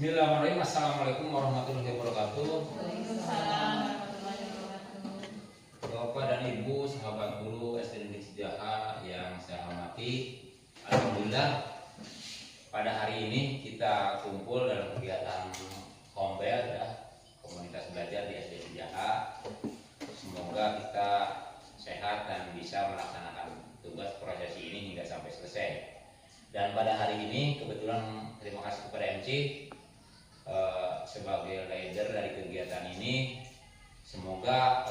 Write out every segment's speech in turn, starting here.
Bismillahirrahmanirrahim. Assalamualaikum warahmatullahi wabarakatuh. Waalaikumsalam warahmatullahi wabarakatuh. Bapak dan Ibu, sahabat guru SD Negeri Cijaha yang saya hormati, alhamdulillah pada hari ini kita kumpul dalam kegiatan Kombel ya, komunitas belajar di SD Cijaha. Semoga kita sehat dan bisa melaksanakan tugas prosesi ini hingga sampai selesai. Dan pada hari ini kebetulan terima kasih kepada MC sebagai leader dari kegiatan ini. Semoga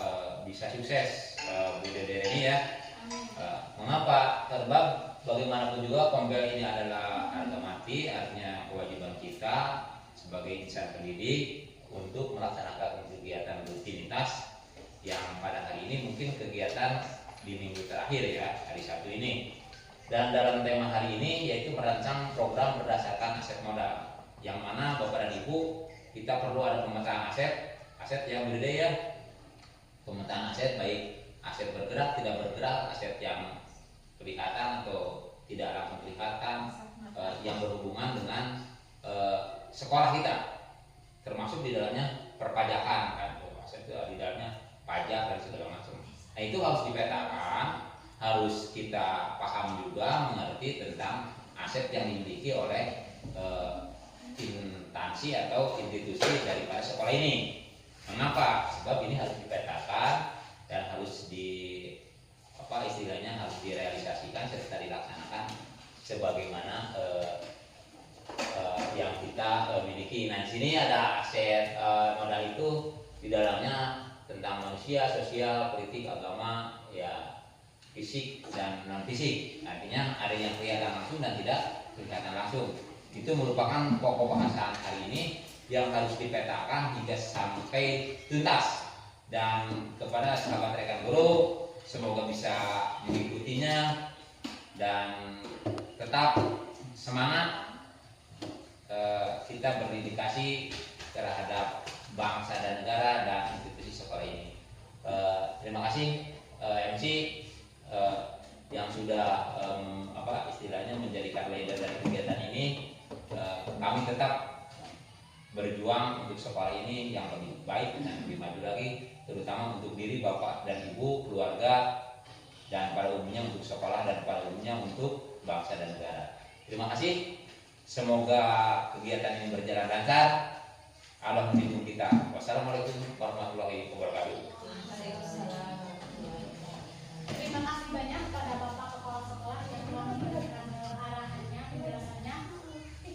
bisa sukses Bu Dede ini ya. Mengapa? Karena bagaimanapun juga Kombel ini adalah harga mati, artinya kewajiban kita sebagai insan pendidik untuk melaksanakan kegiatan rutinitas yang pada hari ini mungkin kegiatan di minggu terakhir ya, hari Sabtu ini. Dan dalam tema hari ini yaitu merancang program berdasarkan aset modal, yang mana Bapak dan Ibu kita perlu ada pemetaan aset yang berbeda ya. Pemetaan aset baik aset bergerak, tidak bergerak, aset yang kelihatan atau tidak langsung kelihatan, yang berhubungan dengan sekolah kita, termasuk di dalamnya perpajakan kan, aset di dalamnya pajak dan segala macam. Nah itu harus dipetakan, harus kita paham juga mengerti tentang aset yang dimiliki oleh instansi atau institusi daripada sekolah ini. Mengapa? Sebab ini harus dipetakan dan harus istilahnya harus direalisasikan serta dilaksanakan sebagaimana yang kita miliki. Nah di sini ada aset modal itu di dalamnya tentang manusia, sosial, politik, agama, ya fisik dan non fisik. Artinya ada yang kelihatan langsung dan tidak kelihatan langsung. Itu merupakan pokok bahasan hari ini yang harus dipetakan hingga sampai tuntas. Dan kepada sahabat rekan guru, semoga bisa mengikutinya dan tetap semangat kita berdedikasi terhadap bangsa dan negara dan institusi sekolah ini. Terima kasih MC yang sudah istilahnya menjadikan leader dari kegiatan ini. Kami tetap berjuang untuk sekolah ini yang lebih baik dan lebih maju lagi, terutama untuk diri Bapak dan Ibu, keluarga, dan pada umumnya untuk sekolah dan pada umumnya untuk bangsa dan negara. Terima kasih. Semoga kegiatan ini berjalan lancar. Allah mendukung kita. Wassalamualaikum warahmatullahi wabarakatuh. Terima kasih banyak kepada Bapak Kepala Sekolah yang telah memberikan arahannya, penjelasannya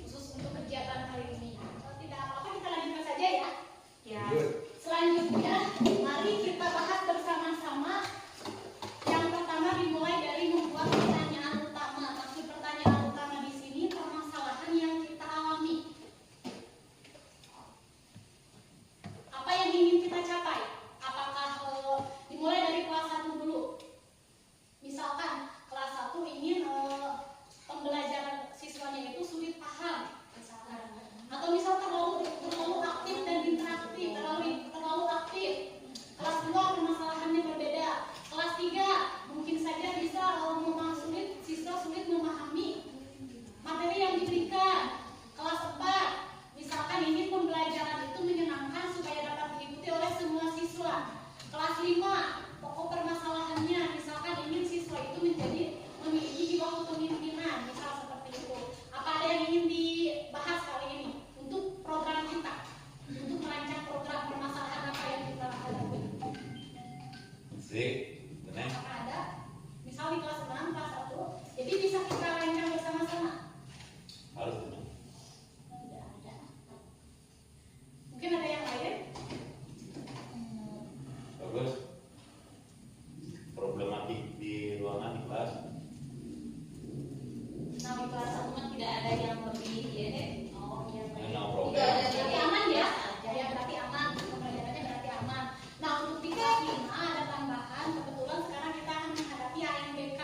khusus untuk kegiatan hari ini. Tidak apa-apa, kita lanjutkan saja ya. Ya. Selanjutnya, mari kita bahas bersama-sama. Yang pertama dimulai dari membuat pertanyaan utama. Maksud pertanyaan utama di sini permasalahan yang kita alami. Apa yang ingin kita capai? Apakah dimulai dari kelas 1 dulu? Misalkan kelas 1 ingin pembelajaran siswanya itu sulit paham, misalkan. Atau misal terlalu aktif dan interaktif, terlalu aktif. Kelas 2 permasalahannya berbeda. Kelas 3 mungkin saja bisa siswa sulit memahami materi yang diberikan. Kelas 4 misalkan ingin pembelajaran itu menyenangkan supaya dapat diikuti oleh semua siswa. Kelas 5 pokok permasalahannya misalkan ingin siswa itu memiliki jiwa kepemimpinan, misal seperti itu. Apa ada yang ingin dibahas kali ini untuk program kita, untuk merancang program permasalahan apa yang kita hadapi? Benar. Apakah ada? Misal di kelas 6, kelas 1, jadi bisa kita rancang bersama-sama. Harus. Tidak ada. Mungkin ada yang lain? Bagus. Problematik di ruangan di kelas. Nah di kelas 1 tidak ada yang lebih ya deh. Oh iya. No problem. Berarti aman ya? Ya berarti aman. Pembelajarannya berarti aman. Nah untuk di kelas 5 ada tambahan. Kebetulan sekarang kita akan menghadapi ANBK,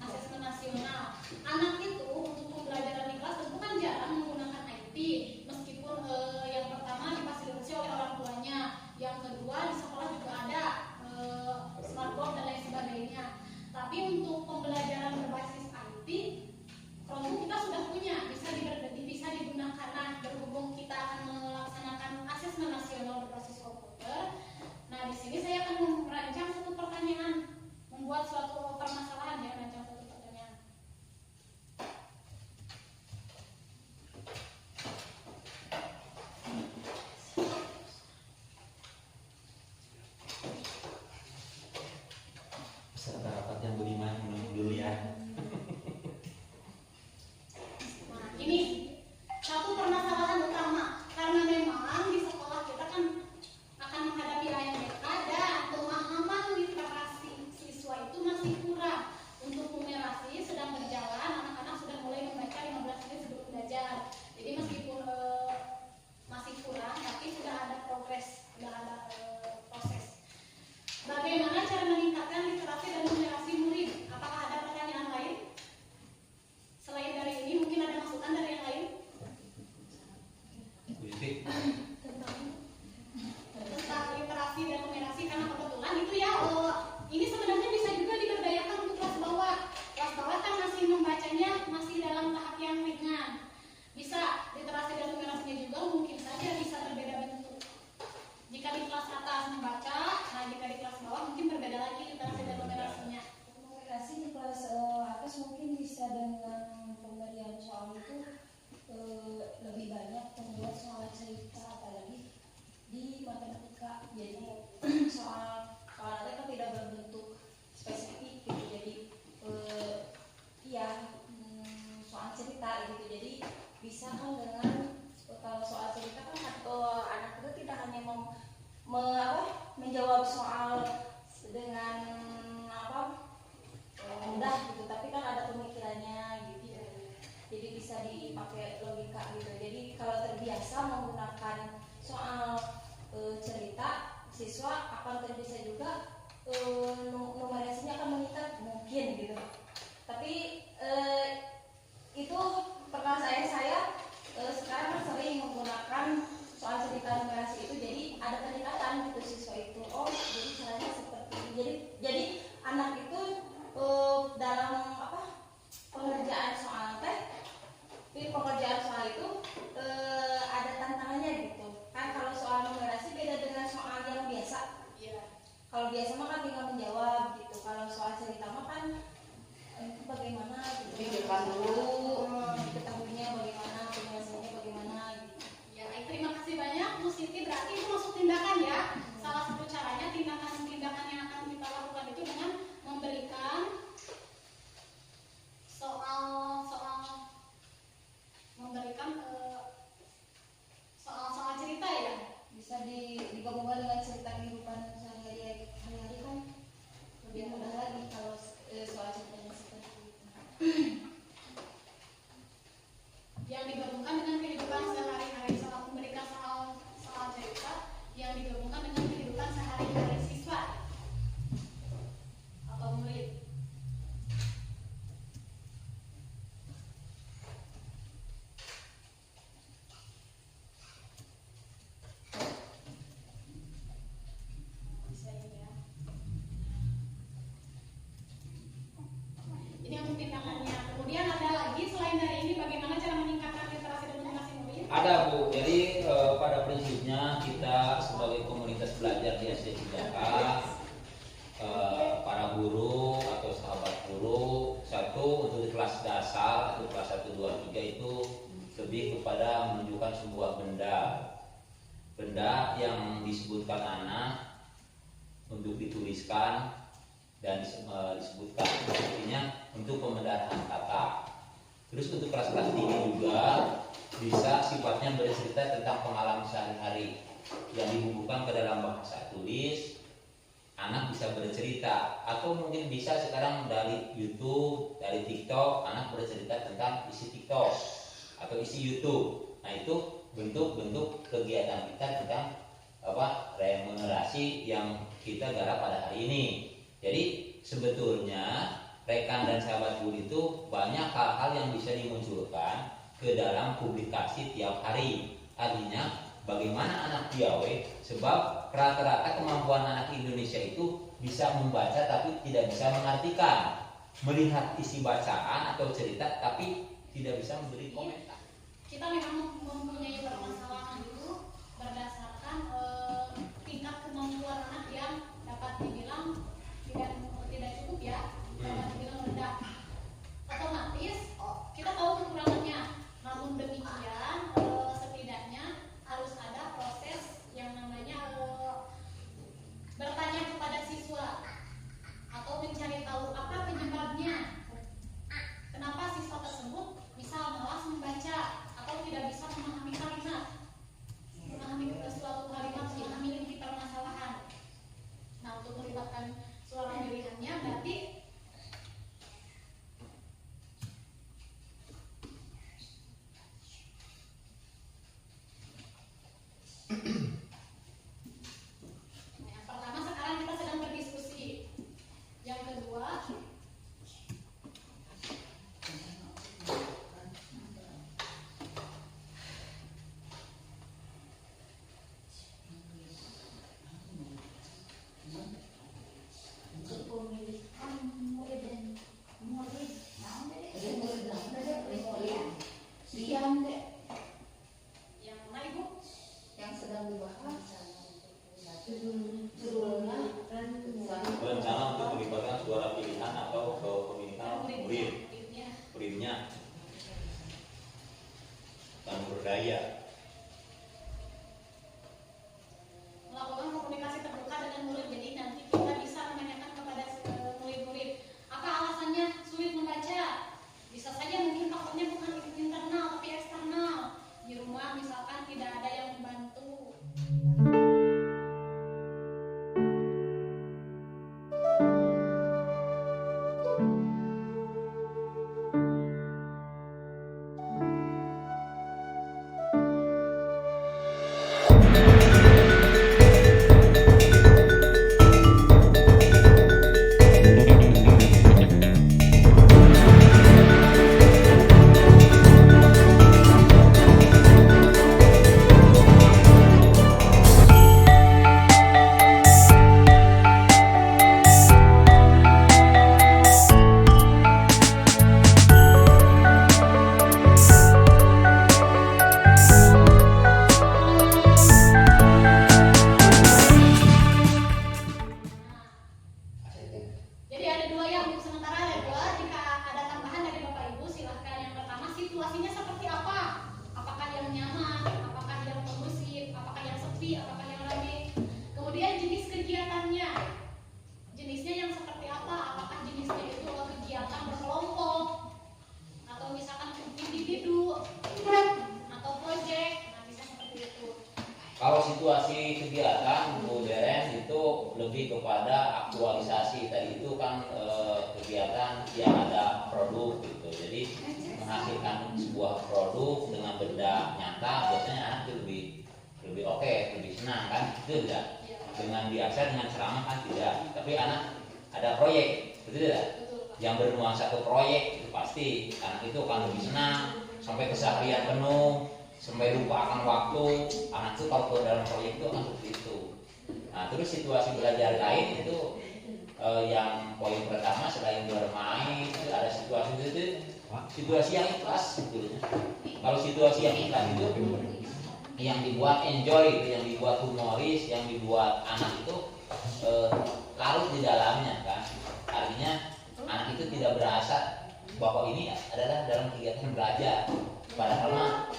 Asesmen Nasional. Anak itu untuk pembelajaran di kelas tentu kan jarang menggunakan IT. Meskipun yang pertama difasilitasi oleh orang tuanya, yang kedua di sekolah juga ada smartboard dan lain sebagainya. Tapi untuk pembelajaran berbasis IT, Chromebook kita sudah punya, bisa bisa digunakan. Nah, berhubung kita akan melaksanakan asesmen nasional berbasis komputer, nah di sini saya akan merancang satu pertanyaan, membuat suatu permasalahan ya, merancang satu pertanyaan. Peserta rapat yang budiman menunggu dulu ya. Nah, ini satu permasalahan utama karena memang di sekolah kita kan akan menghadapi IMBK dan pemahaman literasi siswa itu masih kurang. Untuk numerasi sedang berjalan, anak-anak sudah mulai membaca 15 menit sebelum belajar. Jadi meskipun masih kurang, tapi sudah ada progres, sudah ada proses. Bagaimana cara meningkatkan literasi dan numerasi murid? Apakah ada pertanyaan lain? Selain dari ini, mungkin ada masukan dari yang lain? Bu Yuti, Tentang literasi dan numerasi, karena kebetulan itu ya, ini sebenarnya bisa juga diberdayakan untuk kelas bawah. Kelas bawah kan masih membacanya masih dalam tahap yang ringan. Bisa literasi dan numerasinya juga mungkin saja bisa berbeda bentuk. Jika di kelas atas membaca, nah jika di kelas bawah mungkin berbeda lagi literasi dan numerasinya. Numerasi di kelas atas mungkin bisa dengan pemberian soal itu lebih banyak membuat soal cerita, apalagi di matematika. Jadi soal soalnya kan tidak berbentuk spesifik gitu, jadi soal cerita gitu. Jadi bisa kan dengan kalau soal cerita kan anak itu tidak hanya menjawab soal dengan mudah gitu, tapi kan ada pemikirannya gitu. Jadi bisa dipakai logika gitu. Jadi kalau terbiasa menggunakan soal cerita, siswa akan terbiasa juga numerasinya akan meningkat mungkin gitu. Tapi itu pernah saya sekarang sering menggunakan soal cerita numerasi itu, jadi ada peningkatan gitu siswa itu. Oh, jadi caranya seperti ini. Jadi anak itu dalam pengerjaan soal pengerjaan soal itu ada tantangannya gitu. Kan kalau soal numerasi beda dengan soal yang biasa. Iya. Kalau biasa mah kan tinggal menjawab gitu. Kalau soal cerita mah kan bagaimana gitu. Pikirkan dulu. Diketahuinya bagaimana, penjelasannya bagaimana gitu. Ya, baik, terima kasih banyak Bu Siti. Berarti itu masuk tindakan ya. Salah satu caranya tindakan yang akan kita lakukan itu dengan memberikan soal cerita ya. Bisa digabungkan dengan cerita kehidupan sehari-hari kan lebih mudah lagi kalau soal ceritanya seperti itu. Yang digabungkan dengan kehidupan sehari-hari, soal memberikan soal cerita yang digabungkan dengan kehidupan sehari-hari siswa atau murid. Bisa ini ya. Ini untuk tindakannya. Kemudian ada lagi selain dari ini, bagaimana cara meningkatkan literasi dan numerasi murid? ada Bu. Jadi pada prinsipnya kita sebagai komunitas belajar di SD 3K, para guru atau sahabat guru, satu untuk di kelas dasar atau kelas 1, 2, 3 itu lebih kepada menunjukkan sebuah benda yang disebutkan anak untuk dituliskan dan disebutkan artinya untuk pembenaran kata. Terus untuk kelas-kelas tinggi juga bisa sifatnya bercerita tentang pengalaman sehari-hari yang dihubungkan ke dalam bahasa tulis. Anak bisa bercerita, atau mungkin bisa sekarang dari YouTube, dari TikTok, anak bercerita tentang isi TikTok atau isi YouTube. Nah, itu bentuk-bentuk kegiatan kita tentang remunerasi yang kita garap pada hari ini. Jadi sebetulnya rekan dan sahabat guru itu banyak hal-hal yang bisa dimunculkan ke dalam publikasi tiap hari. Artinya bagaimana anak piawai, sebab rata-rata kemampuan anak Indonesia itu bisa membaca tapi tidak bisa mengartikan, melihat isi bacaan atau cerita tapi tidak bisa memberi komentar. kita memang mempunyai permasalahan itu berdasarkan tingkat kemampuan anak yang dapat dibilang tidak cukup ya, dapat dibilang rendah. Otomatis kita tahu kekurangannya, namun demikian setidaknya harus ada proses yang namanya bertanya kepada siswa atau mencari tahu apa penyebabnya, kenapa siswa tersebut bisa malas membaca atau tidak bisa memahami kalimat, memahami suatu kalimat, memahami inti permasalahan. Nah, untuk melibatkan suara pilihannya berarti yang pertama sekarang kita sedang berdiskusi. Yang kedua, yang mana Ibu? Yang sedang dibahas Rencana untuk melibatkan suara pilihan atau kepemilikan muridnya dan berdaya. Melakukan komunikasi terbuka dengan murid, jadi nanti kita bisa menanyakan kepada murid-murid apa alasannya sulit membaca. Bisa saja mungkin faktornya bukan internal tapi eksternal, di rumah misalkan tidak ada yang membantu. Jadi ada dua yang untuk sementara ada dua. Jika ada tambahan dari Bapak Ibu silahkan. Yang pertama, situasinya seperti apa? Apakah yang nyaman? Apakah yang kondusif? Apakah yang sepi? Apakah yang ramai? Kemudian jenis kegiatannya, jenisnya yang seperti apa? Apakah jenisnya itu kegiatan berkelompok atau misalkan individu atau proyek? Nah, bisa seperti itu. Kalau situasi kegiatan Bu Deren itu lebih kepada aktualisasi. Tadi itu kan kegiatan yang ada produk gitu. Jadi menghasilkan sebuah produk dengan benda nyata biasanya anak itu lebih oke, lebih senang kan? Itu tidak. Dengan biasa dengan ceramah kan tidak. Tapi anak ada proyek, betul tidak? Yang bernuansa ke proyek itu pasti anak itu akan lebih senang sampai keseharian penuh. Sampai lupa akan waktu. Anak itu kalau ke dalam proyek itu akan seperti itu. Nah, terus situasi belajar lain itu yang poin pertama selain bermain itu ada situasi itu situasi yang ikhlas sebetulnya. Kalau situasi yang ikhlas itu yang dibuat enjoy, itu yang dibuat humoris, yang dibuat anak itu larut di dalamnya kan. Artinya anak itu tidak berasa bahwa ini adalah dalam kegiatan belajar. Padahal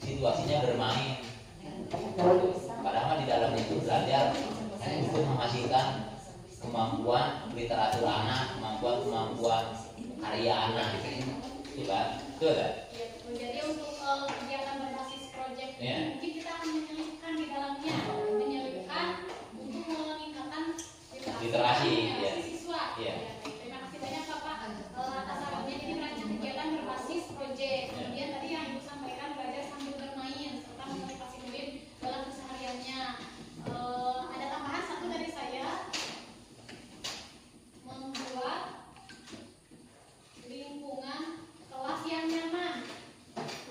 situasinya bermain, padahal di dalamnya itu belajar untuk menghasilkan kemampuan literatur anak, kemampuan karya anak, itu kan, betul kan? Jadi untuk kegiatan berbasis proyek Iya. mungkin kita akan menyelipkan di dalamnya, menyelipkan untuk meningkatkan Literasi, ya. siswa. Iya. Terima kasih banyak Bapak atas sarannya. Jadi merancang kegiatan berbasis proyek. Kemudian tadi yang Ibu sampaikan belajar sambil bermain serta memotivasi murid dalam kesehariannya. Ada tambahan satu dari saya, membuat lingkungan kelas yang nyaman.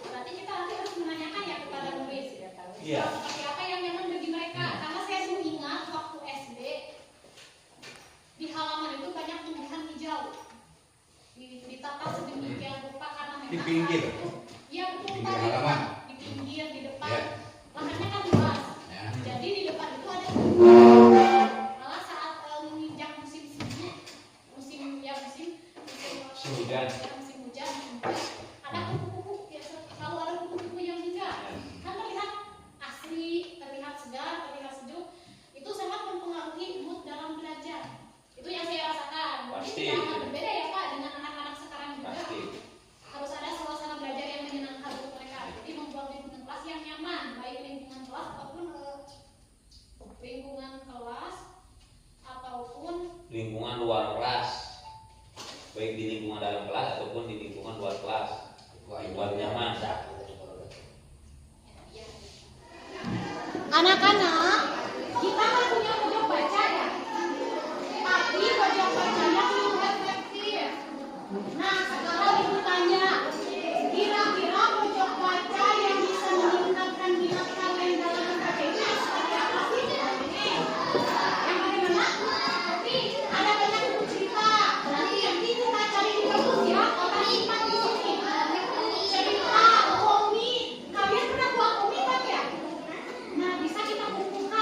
Berarti kita nanti harus menanyakan ya kepada murid. Iya. Seperti apa yang nyaman bagi mereka? Karena saya dulu ingat waktu SD di halaman itu banyak tumbuhan hijau. Ditata sedemikian rupa karena memang Di pinggir? saat itu, ya betul. pengalaman. di pinggir, di depan. Ya. Lahannya kan luas. Ya. Jadi di depan itu ada malah saat menginjak musim semi, musim hujan. musim hujan, ada kupu-kupu ya, kalau ada kupu-kupu yang hinggap kan terlihat asri, terlihat segar, terlihat sejuk, itu sangat mempengaruhi mood dalam belajar. Itu yang saya rasakan. Pasti. Mungkin sangat berbeda ya Pak dengan anak-anak sekarang juga. Pasti. Harus ada suasana belajar yang menyenangkan untuk mereka. Jadi membuat lingkungan kelas yang nyaman, baik lingkungan kelas ataupun lingkungan kelas ataupun Lingkungan luar kelas, baik di lingkungan dalam kelas ataupun di lingkungan luar kelas, buat nyaman. anak-anak, kita kan punya pojok baca ya, tapi pojok bacanya belum efektif. Nah, sekarang ibu tanya, kira-kira pojok baca yang bisa meningkatkan minat kalian dalam membaca ini seperti apa sih? Yang bagaimana? Tapi ada banyak buku cerita. Nanti kita cari di perpus ya, orang iman di sini. Cerita, komik. Kalian pernah buat komik kan ya? Nah, bisa kita kumpulkan.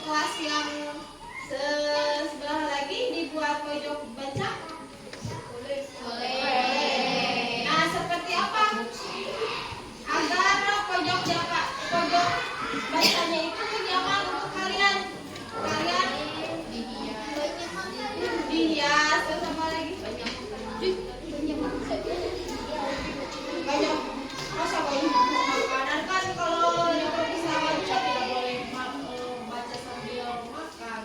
kelas yang sebelah lagi dibuat pojok baca? Boleh. Nah, seperti apa? Agar pojok bacanya itu nyaman untuk kalian. Kalian dihias, terus apa lagi? Banyak. Masa banyak makanan kan kalau yang perpustakaan juga tidak boleh baca sambil makan.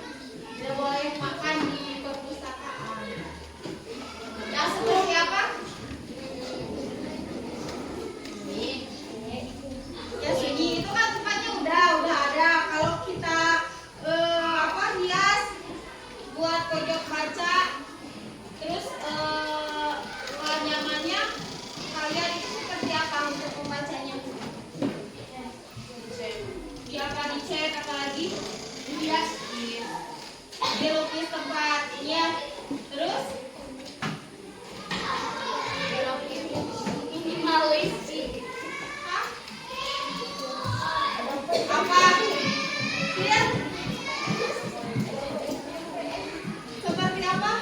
Tidak boleh makan di perpustakaan. Nah, seperti apa? Ya sunyi itu kan tempatnya udah ada. Kalau kita hias buat pojok baca, terus nyamannya kalian itu seperti apa untuk membacanya? Apa dicat, apalagi dihias, dilukis tempatnya, terus Minimalis. apa? Lihat seperti apa?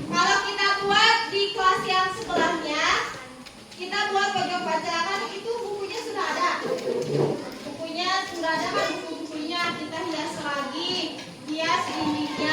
Kalau kita buat di kelas yang sebelahnya, kita buat pojok baca kan itu bukunya sudah ada. Bukunya sudah ada kan bukunya kita hias lagi, hias ininya.